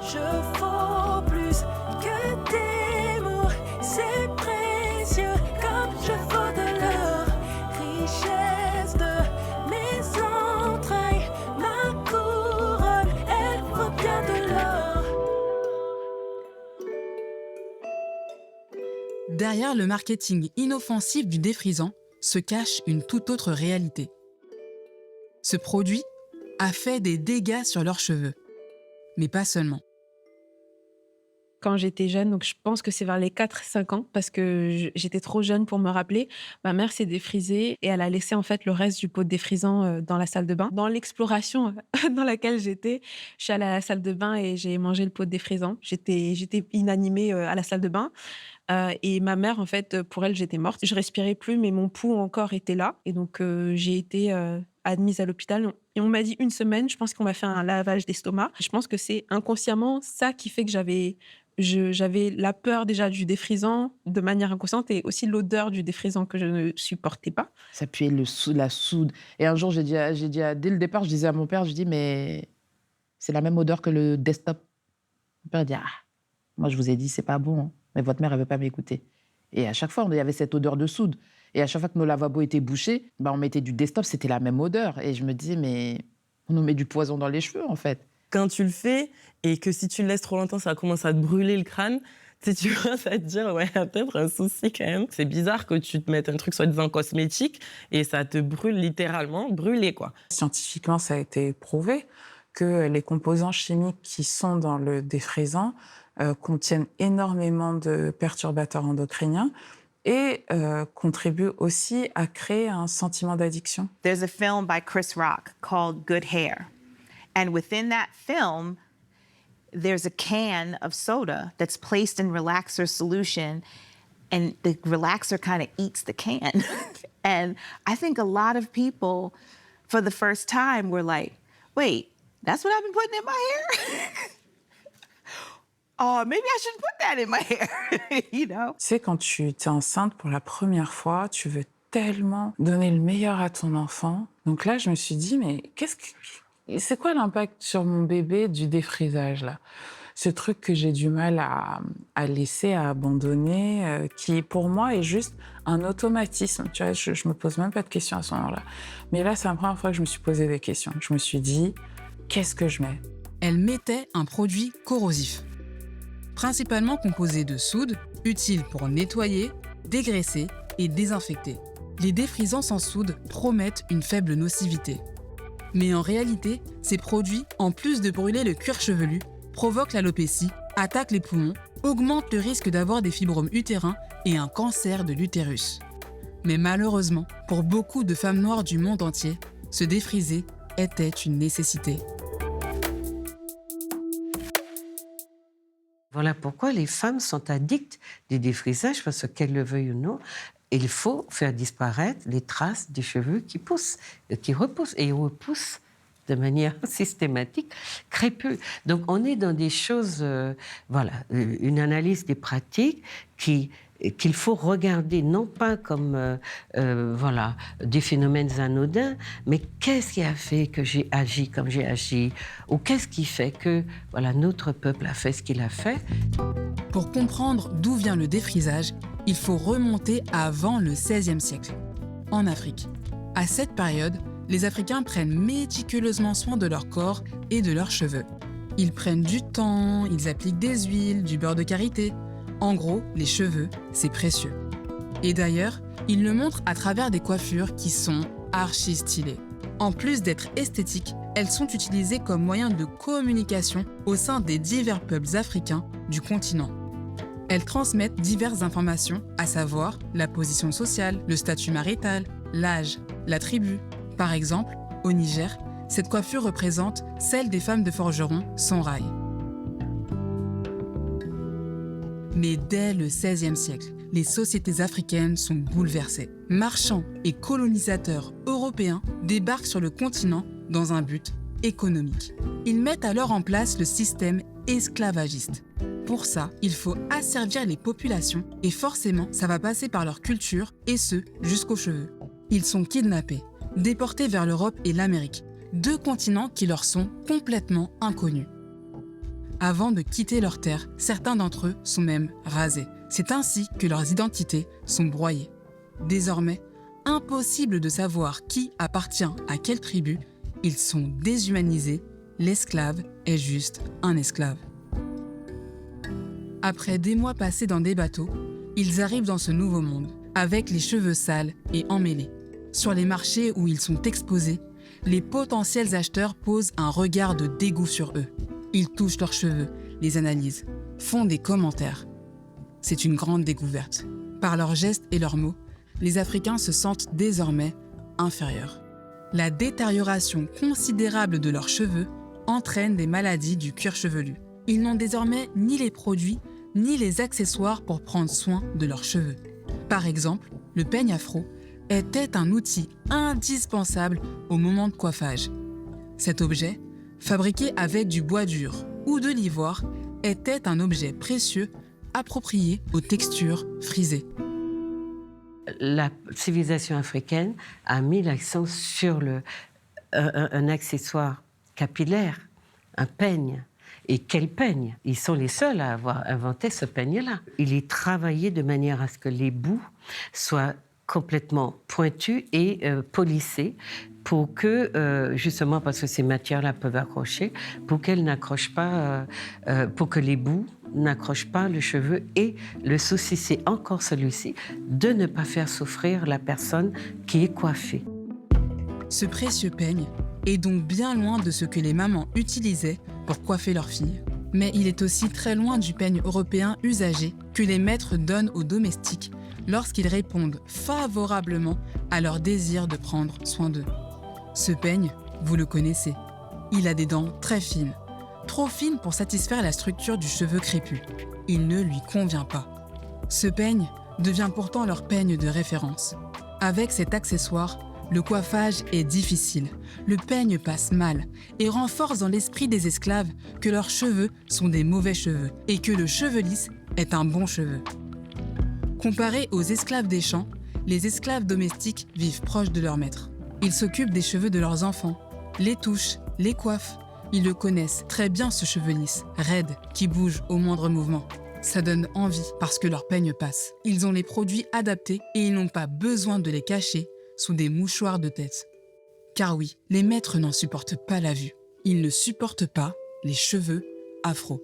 Je vaux plus que des mots, c'est précieux comme je vaux de l'or. Richesse de mes entrailles, ma couronne, elle vaut bien de l'or. Derrière le marketing inoffensif du défrisant se cache une toute autre réalité. Ce produit a fait des dégâts sur leurs cheveux, mais pas seulement. Quand j'étais jeune, donc je pense que c'est vers les 4-5 ans, parce que j'étais trop jeune pour me rappeler, ma mère s'est défrisée et elle a laissé en fait le reste du pot de défrisant dans la salle de bain. Dans l'exploration dans laquelle j'étais, je suis allée à la salle de bain et j'ai mangé le pot de défrisant. J'étais inanimée à la salle de bain. Et ma mère, en fait, pour elle, j'étais morte. Je respirais plus, mais mon pouls encore était là. Et donc, j'ai été admise à l'hôpital. Et on m'a dit 1 semaine. Je pense qu'on m'a fait un lavage d'estomac. Je pense que c'est inconsciemment ça qui fait que j'avais la peur déjà du défrisant de manière inconsciente et aussi l'odeur du défrisant que je ne supportais pas. Ça puait la soude. Et un jour, dès le départ, je disais à mon père, je dis, mais c'est la même odeur que le desktop. Mon père dit, moi je vous ai dit, c'est pas bon, hein. Mais votre mère, elle veut pas m'écouter. Et à chaque fois, il y avait cette odeur de soude. Et à chaque fois que nos lavabos étaient bouchés, on mettait du desktop, c'était la même odeur. Et je me disais, mais on nous met du poison dans les cheveux, en fait. Quand tu le fais et que si tu le laisses trop longtemps, ça commence à te brûler le crâne, tu commences à te dire, ouais, il y a peut-être un souci quand même. C'est bizarre que tu te mettes un truc soi-disant cosmétique et ça te brûle littéralement, brûlé, quoi. Scientifiquement, ça a été prouvé que les composants chimiques qui sont dans le défrisant contiennent énormément de perturbateurs endocriniens et contribuent aussi à créer un sentiment d'addiction. There's a film by Chris Rock called Good Hair. And within that film, there's a can of soda that's placed in relaxer solution, and the relaxer kind of eats the can. And I think a lot of people, for the first time, were like, wait, that's what I've been putting in my hair? Oh, maybe I shouldn't put that in my hair, you know? Tu sais, quand tu es enceinte pour la première fois, tu veux tellement donner le meilleur à ton enfant. Donc là, je me suis dit, mais c'est quoi l'impact sur mon bébé du défrisage, là? Ce truc que j'ai du mal à laisser, à abandonner, qui, pour moi, est juste un automatisme. Tu vois, je me pose même pas de questions à ce moment-là. Mais là, c'est la première fois que je me suis posé des questions. Je me suis dit, qu'est-ce que je mets? Elle mettait un produit corrosif, principalement composé de soude, utile pour nettoyer, dégraisser et désinfecter. Les défrisants sans soude promettent une faible nocivité. Mais en réalité, ces produits, en plus de brûler le cuir chevelu, provoquent l'alopécie, attaquent les poumons, augmentent le risque d'avoir des fibromes utérins et un cancer de l'utérus. Mais malheureusement, pour beaucoup de femmes noires du monde entier, se défriser était une nécessité. Voilà pourquoi les femmes sont addictes du défrisage, parce qu'elles le veuillent ou non, il faut faire disparaître les traces des cheveux qui poussent, qui repoussent, et ils repoussent de manière systématique, crépus. Donc on est dans des choses, une analyse des pratiques qu'il faut regarder, non pas comme des phénomènes anodins, mais qu'est-ce qui a fait que j'ai agi comme j'ai agi, ou qu'est-ce qui fait que notre peuple a fait ce qu'il a fait. Pour comprendre d'où vient le défrisage, il faut remonter avant le XVIe siècle, en Afrique. À cette période, les Africains prennent méticuleusement soin de leur corps et de leurs cheveux. Ils prennent du temps, ils appliquent des huiles, du beurre de karité. En gros, les cheveux, c'est précieux. Et d'ailleurs, ils le montrent à travers des coiffures qui sont archi stylées. En plus d'être esthétiques, elles sont utilisées comme moyen de communication au sein des divers peuples africains du continent. Elles transmettent diverses informations, à savoir la position sociale, le statut marital, l'âge, la tribu. Par exemple, au Niger, cette coiffure représente celle des femmes de forgerons sans rail. Mais dès le XVIe siècle, les sociétés africaines sont bouleversées. Marchands et colonisateurs européens débarquent sur le continent dans un but économique. Ils mettent alors en place le système esclavagiste. Pour ça, il faut asservir les populations et forcément, ça va passer par leur culture et ce, jusqu'aux cheveux. Ils sont kidnappés, déportés vers l'Europe et l'Amérique, 2 continents qui leur sont complètement inconnus. Avant de quitter leur terre, certains d'entre eux sont même rasés. C'est ainsi que leurs identités sont broyées. Désormais, impossible de savoir qui appartient à quelle tribu, ils sont déshumanisés, l'esclave est juste un esclave. Après des mois passés dans des bateaux, ils arrivent dans ce nouveau monde, avec les cheveux sales et emmêlés. Sur les marchés où ils sont exposés, les potentiels acheteurs posent un regard de dégoût sur eux. Ils touchent leurs cheveux, les analysent, font des commentaires. C'est une grande découverte. Par leurs gestes et leurs mots, les Africains se sentent désormais inférieurs. La détérioration considérable de leurs cheveux entraîne des maladies du cuir chevelu. Ils n'ont désormais ni les produits, ni les accessoires pour prendre soin de leurs cheveux. Par exemple, le peigne afro était un outil indispensable au moment de coiffage. Cet objet, fabriqué avec du bois dur ou de l'ivoire, était un objet précieux approprié aux textures frisées. La civilisation africaine a mis l'accent sur un accessoire capillaire, un peigne. Et quel peigne! Ils sont les seuls à avoir inventé ce peigne-là. Il est travaillé de manière à ce que les bouts soient complètement pointus et polissés pour que, justement parce que ces matières-là peuvent accrocher, pour qu'elles n'accrochent pas, pour que les bouts n'accrochent pas le cheveu. Et le souci, c'est encore celui-ci, de ne pas faire souffrir la personne qui est coiffée. Ce précieux peigne est donc bien loin de ce que les mamans utilisaient pour coiffer leurs filles. Mais il est aussi très loin du peigne européen usagé que les maîtres donnent aux domestiques lorsqu'ils répondent favorablement à leur désir de prendre soin d'eux. Ce peigne, vous le connaissez, il a des dents très fines, trop fines pour satisfaire la structure du cheveu crépus. Il ne lui convient pas. Ce peigne devient pourtant leur peigne de référence. Avec cet accessoire, le coiffage est difficile, le peigne passe mal et renforce dans l'esprit des esclaves que leurs cheveux sont des mauvais cheveux et que le cheveu lisse est un bon cheveu. Comparés aux esclaves des champs, les esclaves domestiques vivent proches de leur maître. Ils s'occupent des cheveux de leurs enfants, les touchent, les coiffent. Ils le connaissent très bien, ce cheveu lisse, raide, qui bouge au moindre mouvement. Ça donne envie parce que leur peigne passe. Ils ont les produits adaptés et ils n'ont pas besoin de les cacher sous des mouchoirs de tête. Car oui, les maîtres n'en supportent pas la vue. Ils ne supportent pas les cheveux afro.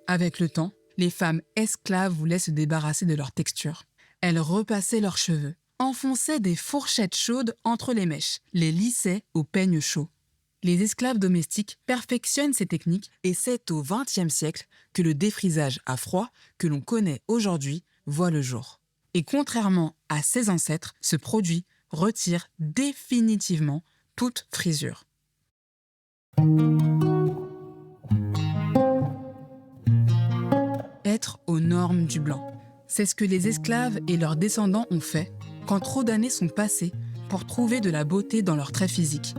Avec le temps, les femmes esclaves voulaient se débarrasser de leur texture. Elles repassaient leurs cheveux, enfonçaient des fourchettes chaudes entre les mèches, les lissaient au peigne chaud. Les esclaves domestiques perfectionnent ces techniques et c'est au XXe siècle que le défrisage à froid que l'on connaît aujourd'hui voit le jour. Et contrairement à ses ancêtres, ce produit retire définitivement toute frisure. Être aux normes du blanc. C'est ce que les esclaves et leurs descendants ont fait quand trop d'années sont passées pour trouver de la beauté dans leurs traits physiques.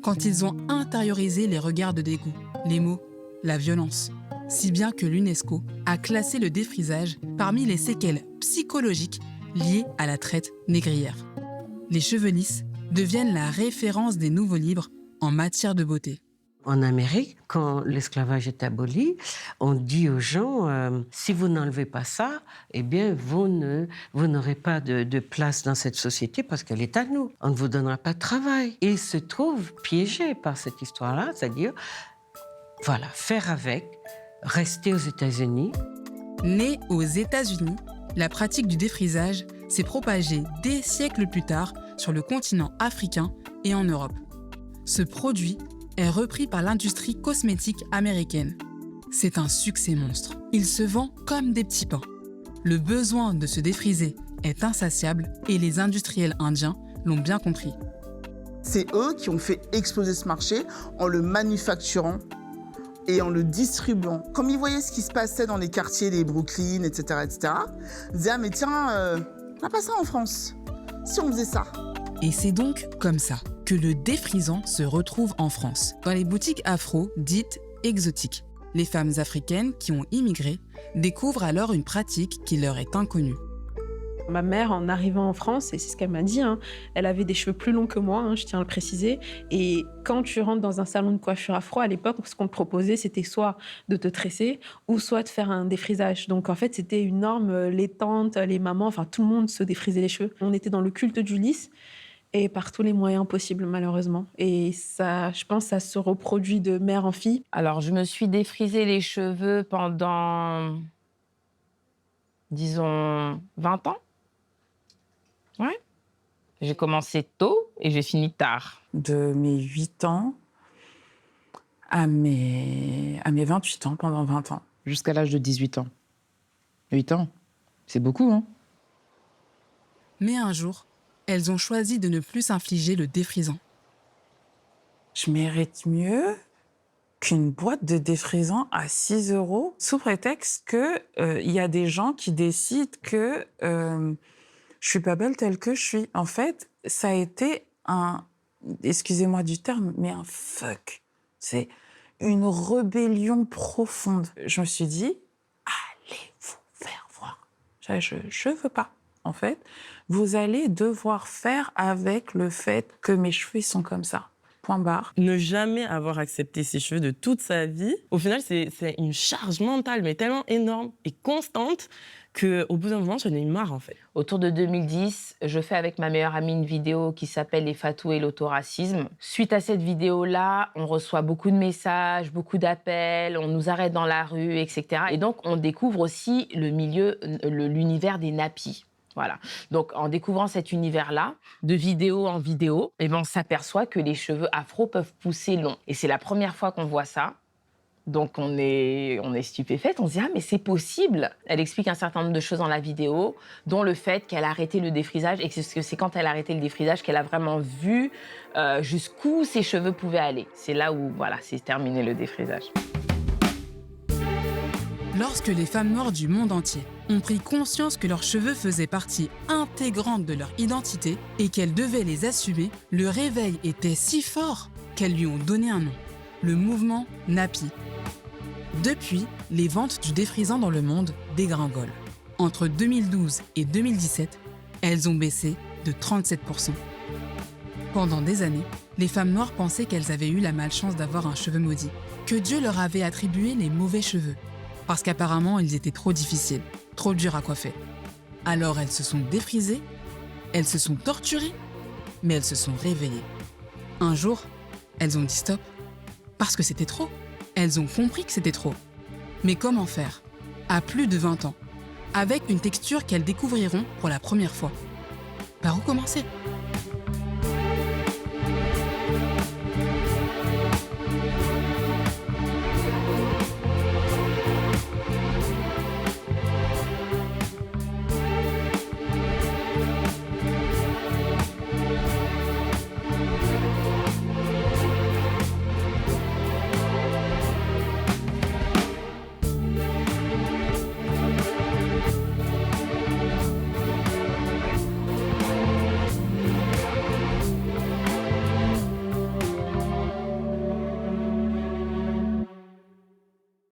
Quand ils ont intériorisé les regards de dégoût, les mots, la violence. Si bien que l'UNESCO a classé le défrisage parmi les séquelles psychologiques liées à la traite négrière. Les cheveux lisses deviennent la référence des nouveaux livres en matière de beauté. En Amérique, quand l'esclavage est aboli, on dit aux gens si vous n'enlevez pas ça, eh bien vous n'aurez pas de place dans cette société parce qu'elle est à nous. On ne vous donnera pas de travail. Et ils se trouvent piégés par cette histoire-là, c'est-à-dire voilà, faire avec, rester aux États-Unis. Née aux États-Unis, la pratique du défrisage s'est propagée des siècles plus tard sur le continent africain et en Europe. Ce produit est repris par l'industrie cosmétique américaine. C'est un succès monstre. Il se vend comme des petits pains. Le besoin de se défriser est insatiable et les industriels indiens l'ont bien compris. C'est eux qui ont fait exploser ce marché en le manufacturant et en le distribuant. Comme ils voyaient ce qui se passait dans les quartiers des Brooklyn, etc., ils disaient « Ah mais tiens, on n'a pas ça en France. Si on faisait ça ?» Et c'est donc comme ça que le défrisant se retrouve en France, dans les boutiques afro dites exotiques. Les femmes africaines qui ont immigré découvrent alors une pratique qui leur est inconnue. Ma mère, en arrivant en France, et c'est ce qu'elle m'a dit, hein, elle avait des cheveux plus longs que moi, je tiens à le préciser. Et quand tu rentres dans un salon de coiffure afro, à l'époque, ce qu'on te proposait, c'était soit de te tresser ou soit de faire un défrisage. Donc en fait, c'était une norme, les tantes, les mamans, enfin tout le monde se défrisait les cheveux. On était dans le culte du lisse et par tous les moyens possibles, malheureusement. Et ça, je pense, ça se reproduit de mère en fille. Alors, je me suis défrisé les cheveux pendant, disons, 20 ans. Ouais. J'ai commencé tôt et j'ai fini tard. De mes 8 ans à mes 28 ans, pendant 20 ans. Jusqu'à l'âge de 18 ans. 8 ans, c'est beaucoup, hein? Mais un jour, elles ont choisi de ne plus s'infliger le défrisant. Je mérite mieux qu'une boîte de défrisant à 6 € sous prétexte qu'il y a des gens qui décident que je suis pas belle telle que je suis. En fait, ça a été excusez-moi du terme, mais un fuck. C'est une rébellion profonde. Je me suis dit, allez vous faire voir. Je veux pas. En fait, vous allez devoir faire avec le fait que mes cheveux sont comme ça. Point barre. Ne jamais avoir accepté ses cheveux de toute sa vie, au final, c'est une charge mentale, mais tellement énorme et constante qu'au bout d'un moment, j'en ai eu marre, en fait. Autour de 2010, je fais avec ma meilleure amie une vidéo qui s'appelle « Les fatous et l'autoracisme ». Suite à cette vidéo-là, on reçoit beaucoup de messages, beaucoup d'appels, on nous arrête dans la rue, etc. Et donc, on découvre aussi l'univers des nappies. Voilà. Donc, en découvrant cet univers-là, de vidéo en vidéo, on s'aperçoit que les cheveux afro peuvent pousser long. Et c'est la première fois qu'on voit ça. Donc, on est stupéfaite. On se dit « Ah, mais c'est possible !» Elle explique un certain nombre de choses dans la vidéo, dont le fait qu'elle a arrêté le défrisage et que c'est quand elle a arrêté le défrisage qu'elle a vraiment vu jusqu'où ses cheveux pouvaient aller. C'est là où, voilà, c'est terminé le défrisage. Lorsque les femmes noires du monde entier ont pris conscience que leurs cheveux faisaient partie intégrante de leur identité et qu'elles devaient les assumer, le réveil était si fort qu'elles lui ont donné un nom, le mouvement Nappy. Depuis, les ventes du défrisant dans le monde dégringolent. Entre 2012 et 2017, elles ont baissé de 37%. Pendant des années, les femmes noires pensaient qu'elles avaient eu la malchance d'avoir un cheveu maudit, que Dieu leur avait attribué les mauvais cheveux, parce qu'apparemment, ils étaient trop difficiles, trop durs à coiffer. Alors elles se sont défrisées, elles se sont torturées, mais elles se sont réveillées. Un jour, elles ont dit stop, parce que c'était trop. Elles ont compris que c'était trop. Mais comment faire? À plus de 20 ans, avec une texture qu'elles découvriront pour la première fois. Par où commencer?